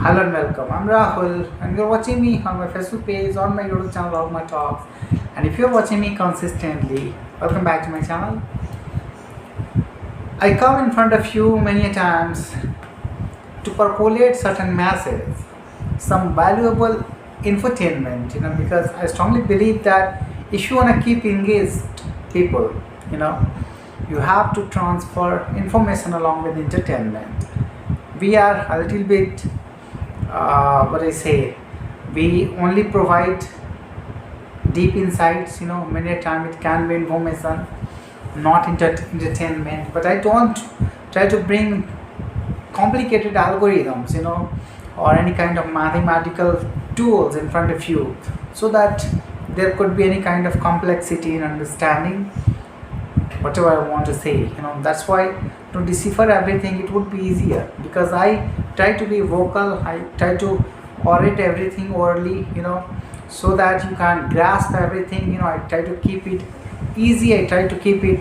Hello and welcome. I'm Rahul, and you're watching me on my Facebook page, on my YouTube channel, of my talks. And if you're watching me consistently, welcome back to my channel. I come in front of you many times to percolate certain messages, some valuable infotainment, because I strongly believe that if you want to keep engaged people, you know, you have to transfer information along with entertainment. We are a little bit, what I say, we only provide deep insights, many a time it can be information, not entertainment, but I don't try to bring complicated algorithms, or any kind of mathematical tools in front of you so that there could be any kind of complexity in understanding whatever I want to say. That's why to decipher everything it would be easier, because I try to be vocal, I try to orate everything orally, so that you can grasp everything. I try to keep it easy, I try to keep it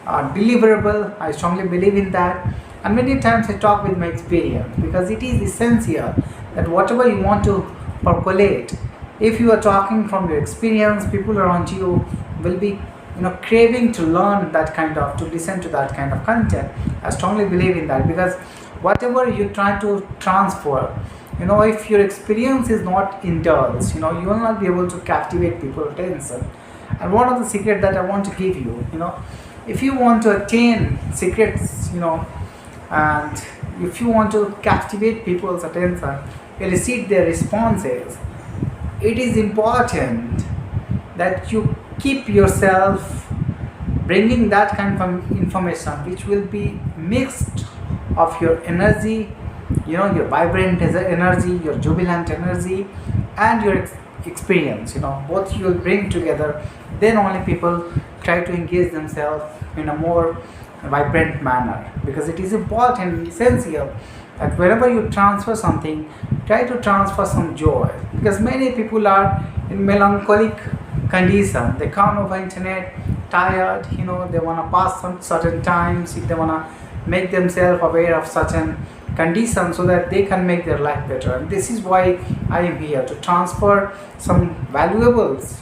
deliverable. I strongly believe in that, and many times I talk with my experience, because it is essential that whatever you want to percolate, if you are talking from your experience, people around you will be craving to learn that kind of, to listen to that kind of content. I strongly believe in that, because whatever you try to transfer, if your experience is not indulged, you will not be able to captivate people's attention. And one of the secret that I want to give you, if you want to attain secrets, and if you want to captivate people's attention, elicit their responses, it is important that you keep yourself bringing that kind of information which will be mixed of your energy, your vibrant energy, your jubilant energy, and your experience. Both you will bring together. Then only people try to engage themselves in a more vibrant manner, because it is important, essential that whenever you transfer something, try to transfer some joy, because many people are in melancholic condition. They come over internet tired, they want to pass some certain times, if they want to make themselves aware of certain conditions so that they can make their life better. And this is why I am here to transfer some valuables,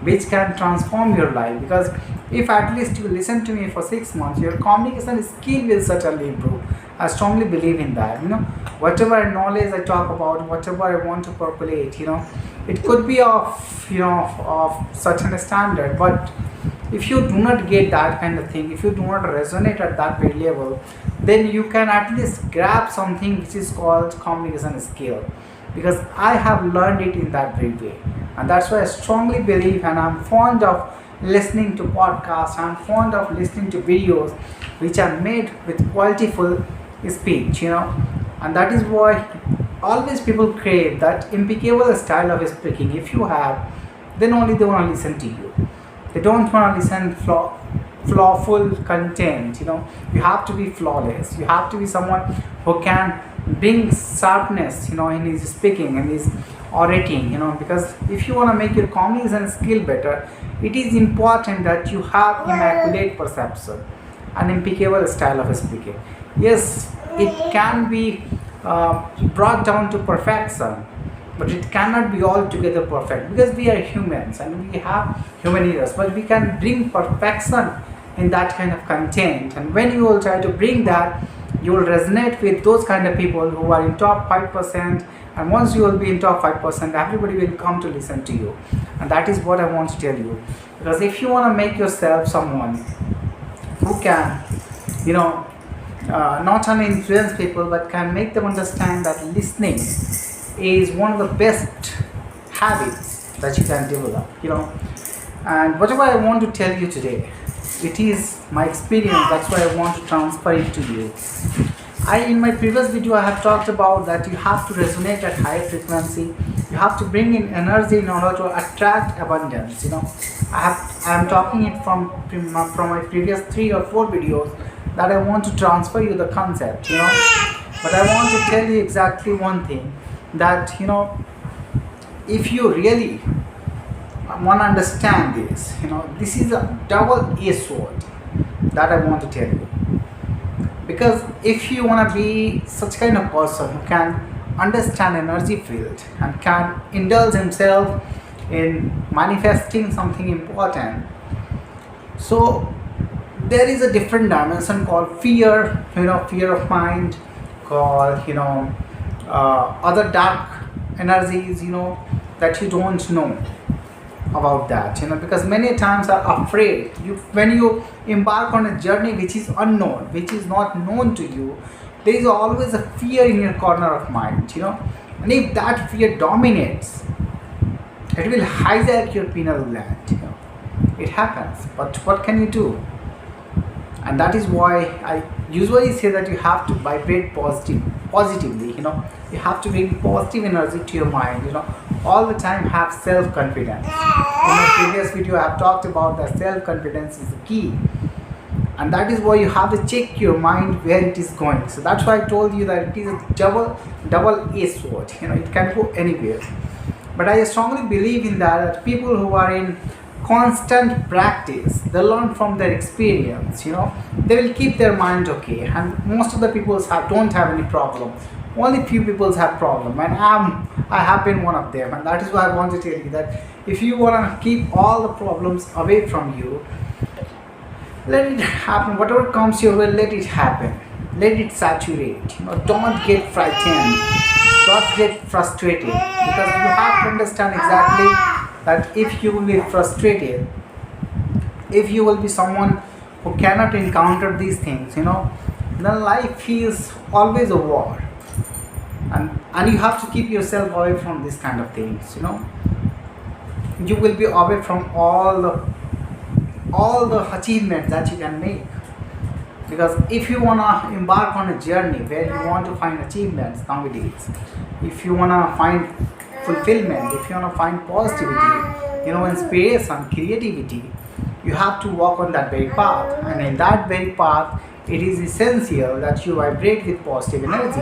which can transform your life. Because if at least you listen to me for 6 months, your communication skill will certainly improve. I strongly believe in that. Whatever knowledge I talk about, whatever I want to percolate, it could be of certain standard, but if you do not get that kind of thing, if you do not resonate at that very level, then you can at least grab something which is called communication skill, because I have learned it in that very way. And that's why I strongly believe, and I'm fond of listening to podcasts, I'm fond of listening to videos which are made with qualityful speech, and that is why always people crave that impeccable style of speaking. If you have, then only they want to listen to you. They don't want to listen flawful content. You have to be flawless. You have to be someone who can bring sharpness, in his speaking and his orating. Because if you want to make your communication skill better, it is important that you have immaculate perception, an impeccable style of speaking. Yes, it can be brought down to perfection, but it cannot be altogether perfect, because we are humans and we have human errors, but we can bring perfection in that kind of content. And when you will try to bring that, you will resonate with those kind of people who are in top 5%, and once you will be in top 5%, everybody will come to listen to you. And that is what I want to tell you, because if you want to make yourself someone who can, not only influence people, but can make them understand that listening is one of the best habits that you can develop. And whatever I want to tell you today, it is my experience. That's why I want to transfer it to you. In my previous video, I have talked about that you have to resonate at higher frequency. You have to bring in energy in order to attract abundance. I am talking it from my previous 3 or 4 videos, that I want to transfer you the concept. But I want to tell you exactly one thing, that if you really want to understand this, this is a double-edged sword that I want to tell you. Because if you want to be such kind of person who can understand energy field and can indulge himself in manifesting something important. So there is a different dimension called fear, fear of mind, called other dark energies, that you don't know about that, because many times are afraid. When you embark on a journey which is unknown, which is not known to you, there is always a fear in your corner of mind, and if that fear dominates, it will hijack your pineal gland. It happens, but what can you do? And that is why I usually say that you have to vibrate positively. You have to bring positive energy to your mind. All the time have self-confidence. In my previous video I have talked about that self-confidence is the key, and that is why you have to check your mind where it is going. So that's why I told you that it is a double-edged sword. It can go anywhere. But I strongly believe in that people who are in constant practice, they learn from their experience. They will keep their mind okay, and most of the people don't have any problem. Only few people have problem, and I have been one of them. And that is why I want to tell you that if you want to keep all the problems away from you, let it happen. Whatever comes your way, let it happen. Let it saturate. Don't get frightened. Don't get frustrated, because you have to understand exactly that if you will be frustrated, if you will be someone who cannot encounter these things, then life feels always a war, and you have to keep yourself away from this kind of things. You will be away from all the achievements that you can make, because if you want to embark on a journey where you want to find achievements nowadays, if you want to find fulfillment, if you want to find positivity, inspiration, creativity, you have to walk on that very path. And in that very path, it is essential that you vibrate with positive energy.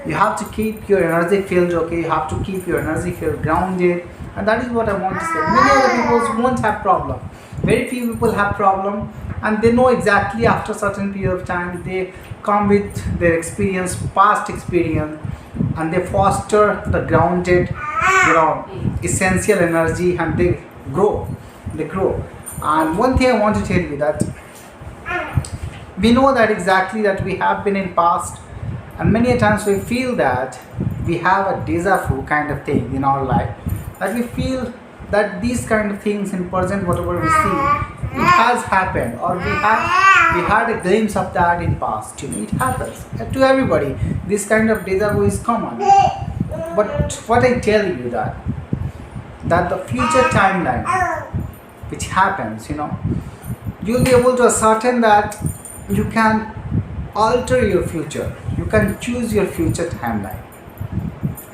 You have to keep your energy field okay. You have to keep your energy field grounded, and that is what I want to say. Many other people won't have problem. Very few people have problem, and they know exactly after certain period of time they come with their experience, past experience, and they foster the grounded, essential energy, and they grow. And one thing I want to tell you that we know that exactly that we have been in past, and many a times we feel that we have a deja vu kind of thing in our life, that we feel that these kind of things in present, whatever we see, it has happened, or we had a glimpse of that in past. It happens to everybody. This kind of deja vu is common. But what I tell you that the future timeline which happens, you'll be able to ascertain that you can alter your future. You can choose your future timeline.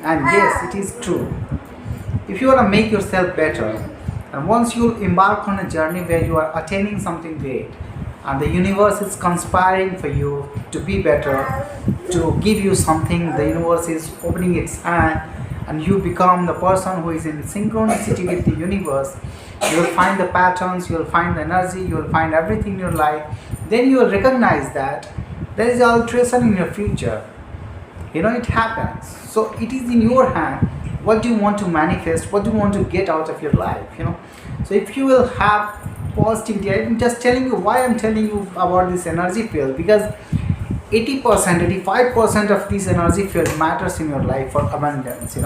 And yes, it is true. If you want to make yourself better, and once you embark on a journey where you are attaining something great, and the universe is conspiring for you to be better, to give you something, the universe is opening its hand, and you become the person who is in synchronicity with the universe, you will find the patterns, you will find the energy, you will find everything in your life. Then you will recognize that there is alteration in your future. It happens. So it is in your hand. What do you want to manifest? What do you want to get out of your life? So if you will have positivity, I'm just telling you why I'm telling you about this energy field, because 80%, 85% of this energy field matters in your life for abundance.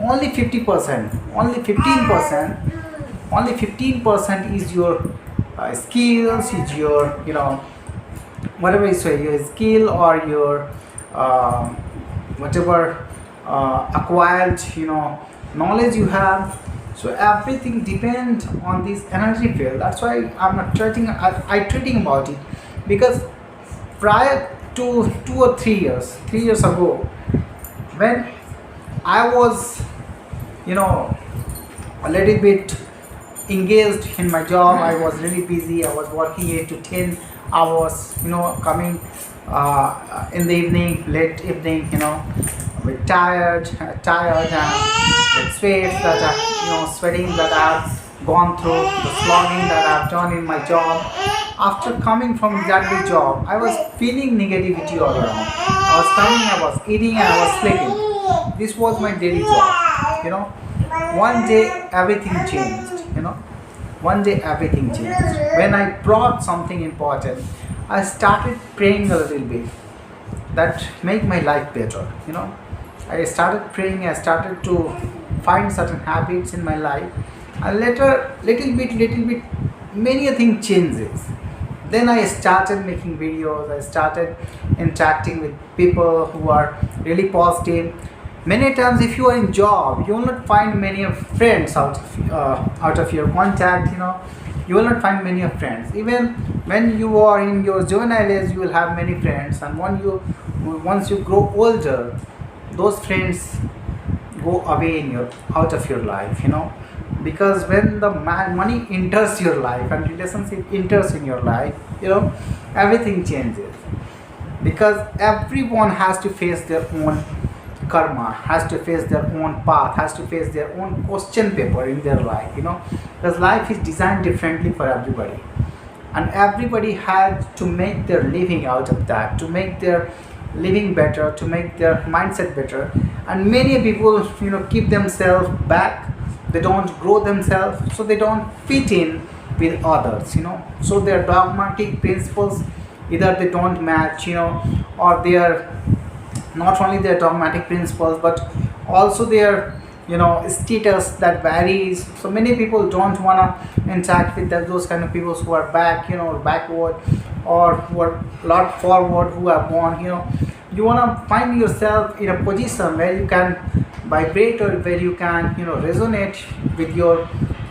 Only 50%, only 15% is your skills, is your whatever you say, your skill or your whatever acquired knowledge you have. So everything depends on this energy field. That's why I'm not treating about it, because prior to 2 or 3 years ago, when I was a little bit engaged in my job, I was really busy. I was working 8 to 10 hours, coming in the evening, late evening, with tired and with sweats that I, sweating that I've gone through, the slogging that I've done in my job. After coming from that big job, I was feeling negativity all around. I was coming, I was eating, and I was sleeping. this was my daily job. One day everything changed. One day everything changed when I brought something important. I started praying a little bit that make my life better. I started praying. I started to find certain habits in my life, and later little bit many a thing changes. Then I started making videos. I started interacting with people who are really positive. Many times if you are in job, you will not find many of friends out of your contact. You will not find many of friends. Even when you are in your juvenile age, you will have many friends, and once you grow older, those friends go away out of your life. Because when the money enters your life and relationship enters in your life, everything changes. Because everyone has to face their own karma, has to face their own path, has to face their own question paper in their life. Because life is designed differently for everybody, and everybody has to make their living out of that, to make their living better, to make their mindset better. And many people keep themselves back. They don't grow themselves, so they don't fit in with others. So their dogmatic principles, either they don't match, or they are not only their dogmatic principles but also their status that varies. So many people don't want to interact with those kind of people who are backward, or who are a lot forward, who are born. You want to find yourself in a position where you can vibrate, or where you can resonate with your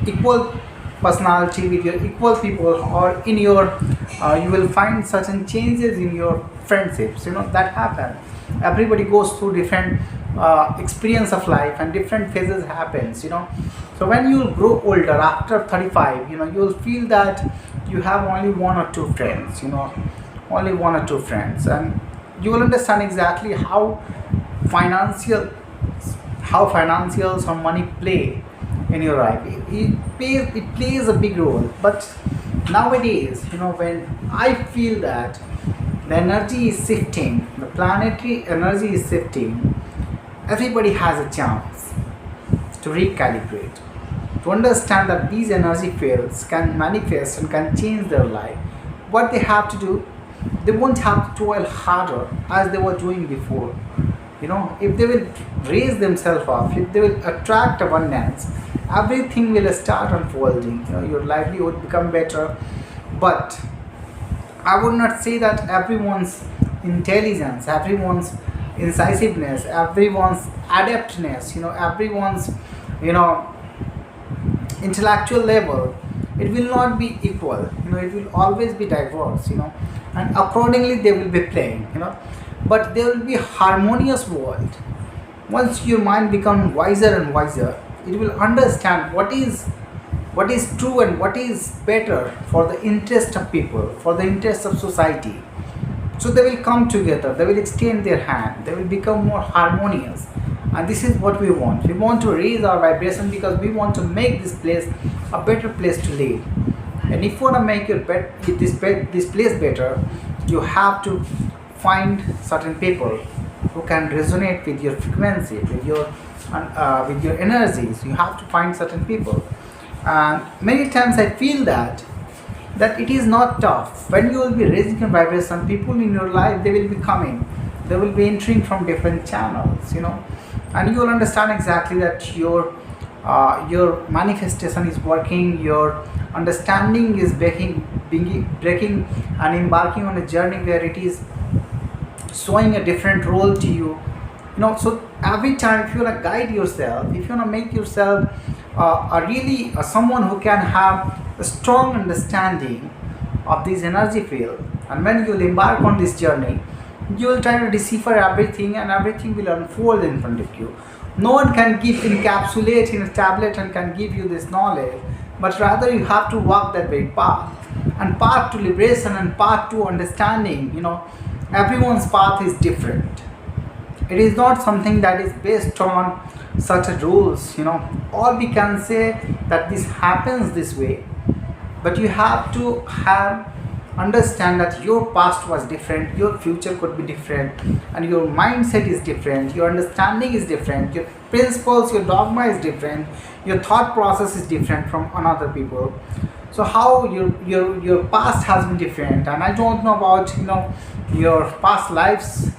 equal personality, with your equal people, or in your you will find certain changes in your friendships. That happen. Everybody goes through different experience of life, and different phases happens. So when you grow older after 35, you will feel that you have only one or two friends. Only one or two friends, and you will understand exactly how financial financials or money play in your life. It plays a big role. But nowadays, when I feel that the energy is shifting, the planetary energy is shifting, everybody has a chance to recalibrate, to understand that these energy fields can manifest and can change their life. What they have to do, they won't have to toil harder as they were doing before. If they will raise themselves up, if they will attract abundance, everything will start unfolding. Your livelihood become better. But I would not say that everyone's intelligence, everyone's incisiveness, everyone's adeptness, everyone's intellectual level, it will not be equal. It will always be diverse. And accordingly they will be playing. But there will be a harmonious world. Once your mind becomes wiser and wiser, it will understand what is true and what is better for the interest of people, for the interest of society. So they will come together, they will extend their hand, they will become more harmonious. And this is what we want. We want to raise our vibration because we want to make this place a better place to live. And if you want to make this place better, you have to find certain people who can resonate with your frequency, with your energies. You have to find certain people. And many times I feel that it is not tough. When you will be raising your vibration, people in your life, they will be coming. They will be entering from different channels, and you will understand exactly that your manifestation is working. Your understanding is breaking and embarking on a journey where it is showing a different role to you. So every time, if you want to guide yourself, if you want to make yourself someone who can have a strong understanding of this energy field, and when you will embark on this journey, you will try to decipher everything, and everything will unfold in front of you. No one can encapsulate in a tablet and can give you this knowledge, but rather you have to walk that very path. And path to liberation and path to understanding, everyone's path is different. It is not something that is based on certain rules. All we can say that this happens this way, but you have to have understand that your past was different, your future could be different, and your mindset is different, your understanding is different, your principles, your dogma is different, your thought process is different from another people. So how your past has been different, and I don't know about your past lives.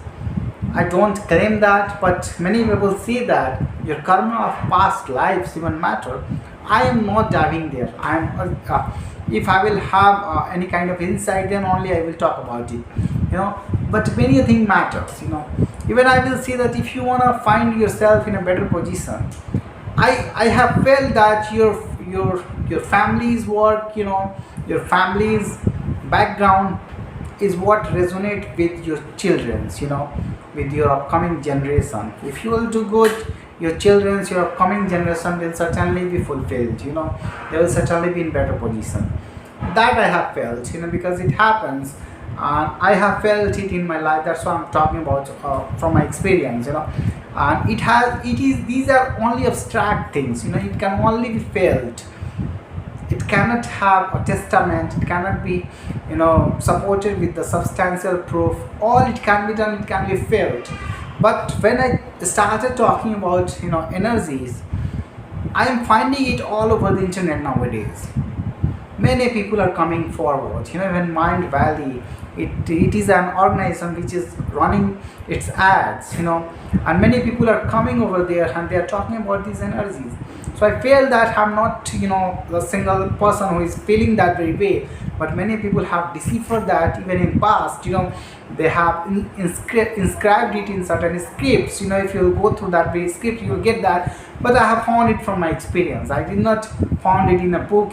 I don't claim that, but many people see that your karma of past lives even matter. I am not diving there. If I will have any kind of insight, then only I will talk about it. But many a thing matters. Even I will say that if you wanna find yourself in a better position, I have felt that your family's work, your family's background is what resonate with your children's, with your upcoming generation. If you will do good, your children's, your upcoming generation will certainly be fulfilled, they will certainly be in better position. That I have felt, because it happens. I have felt it in my life. That's what I'm talking about from my experience, and these are only abstract things, it can only be felt. It cannot have a testament, it cannot be supported with the substantial proof. All it can be done, it can be felt. But when I started talking about energies, I am finding it all over the internet nowadays. Many people are coming forward, even Mind Valley, it is an organization which is running its ads, and many people are coming over there and they are talking about these energies. So I feel that I'm not the single person who is feeling that very way, but many people have deciphered that even in past. They have inscribed it in certain scripts. If you go through that very script, you will get that. But I have found it from my experience. I did not found it in a book.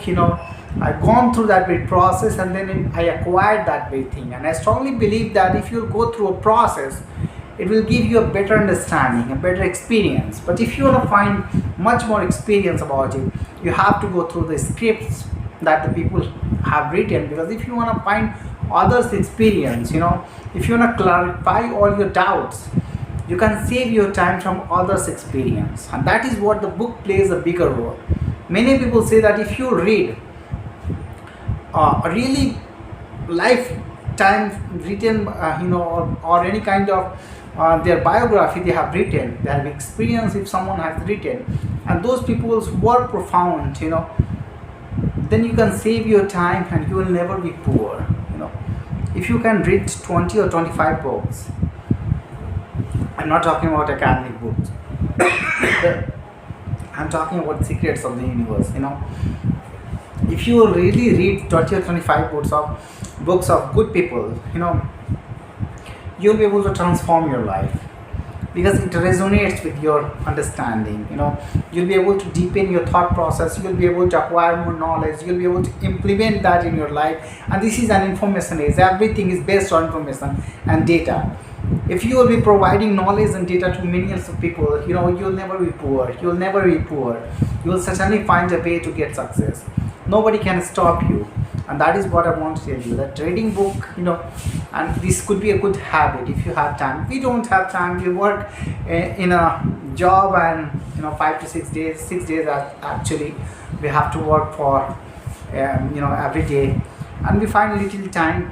I've gone through that very process, and then I acquired that very thing. And I strongly believe that if you go through a process, it will give you a better understanding, a better experience. But if you want to find much more experience about it, you have to go through the scripts that the people have written. Because if you want to find others' experience, if you want to clarify all your doubts, you can save your time from others' experience. And that is what the book plays a bigger role. Many people say that if you read a really lifetime written, or any kind of their biography they have written, their experience if someone has written, and those people's were profound, then you can save your time and you will never be poor. If you can read 20 or 25 books, I'm not talking about academic books, I'm talking about secrets of the universe. If you really read 20 or 25 books of good people, you'll be able to transform your life, because it resonates with your understanding. You'll be able to deepen your thought process, you'll be able to acquire more knowledge, you'll be able to implement that in your life. And this is an information age. Everything is based on information and data. If you will be providing knowledge and data to millions of people, you'll never be poor. You'll never be poor. You will certainly find a way to get success. Nobody can stop you. And that is what I want to tell you, that reading book, and this could be a good habit if you have time. We don't have time. We work in a job, and 5 to 6 days, 6 days actually we have to work for every day, and we find little time.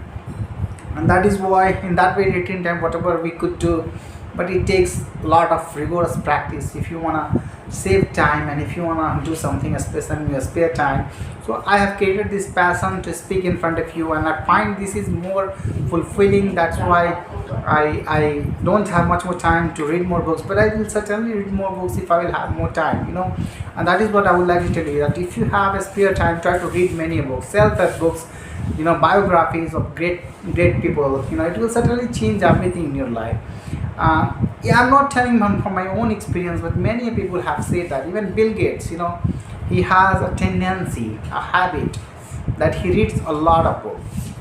And that is why in that way written time, whatever we could do, but it takes a lot of rigorous practice if you want to save time, and if you want to do something especially in your spare time. So I have created this passion to speak in front of you, and I find this is more fulfilling. That's why I don't have much more time to read more books, but I will certainly read more books if I will have more time. And that is what I would like to tell you, that if you have a spare time, try to read many books, self-help books, biographies of great people. It will certainly change everything in your life. I'm not telling from my own experience, but many people have said that. Even Bill Gates, he has a tendency, a habit, that he reads a lot of books.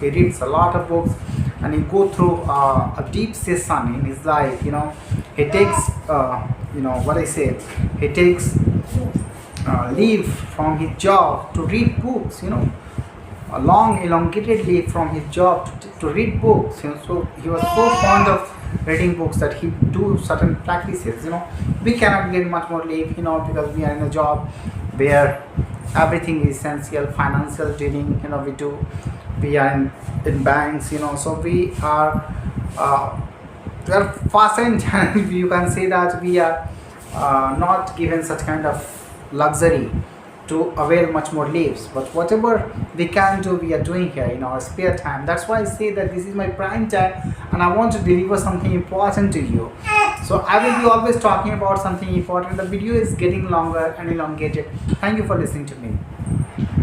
He reads a lot of books, and he go through a deep session in his life. He takes, what I say, he takes leave from his job to read books. A long elongated leave from his job to read books. So he was so fond of reading books that he do certain practices. We cannot get much more leave, because we are in a job where everything is essential, financial dealing, we do we are in banks, so we are fast and you can say that we are not given such kind of luxury to avail much more leaves, but whatever we can do we are doing here in our spare time. That's why I say that this is my prime time and I want to deliver something important to you. So I will be always talking about something important. The video is getting longer and elongated. Thank you for listening to me.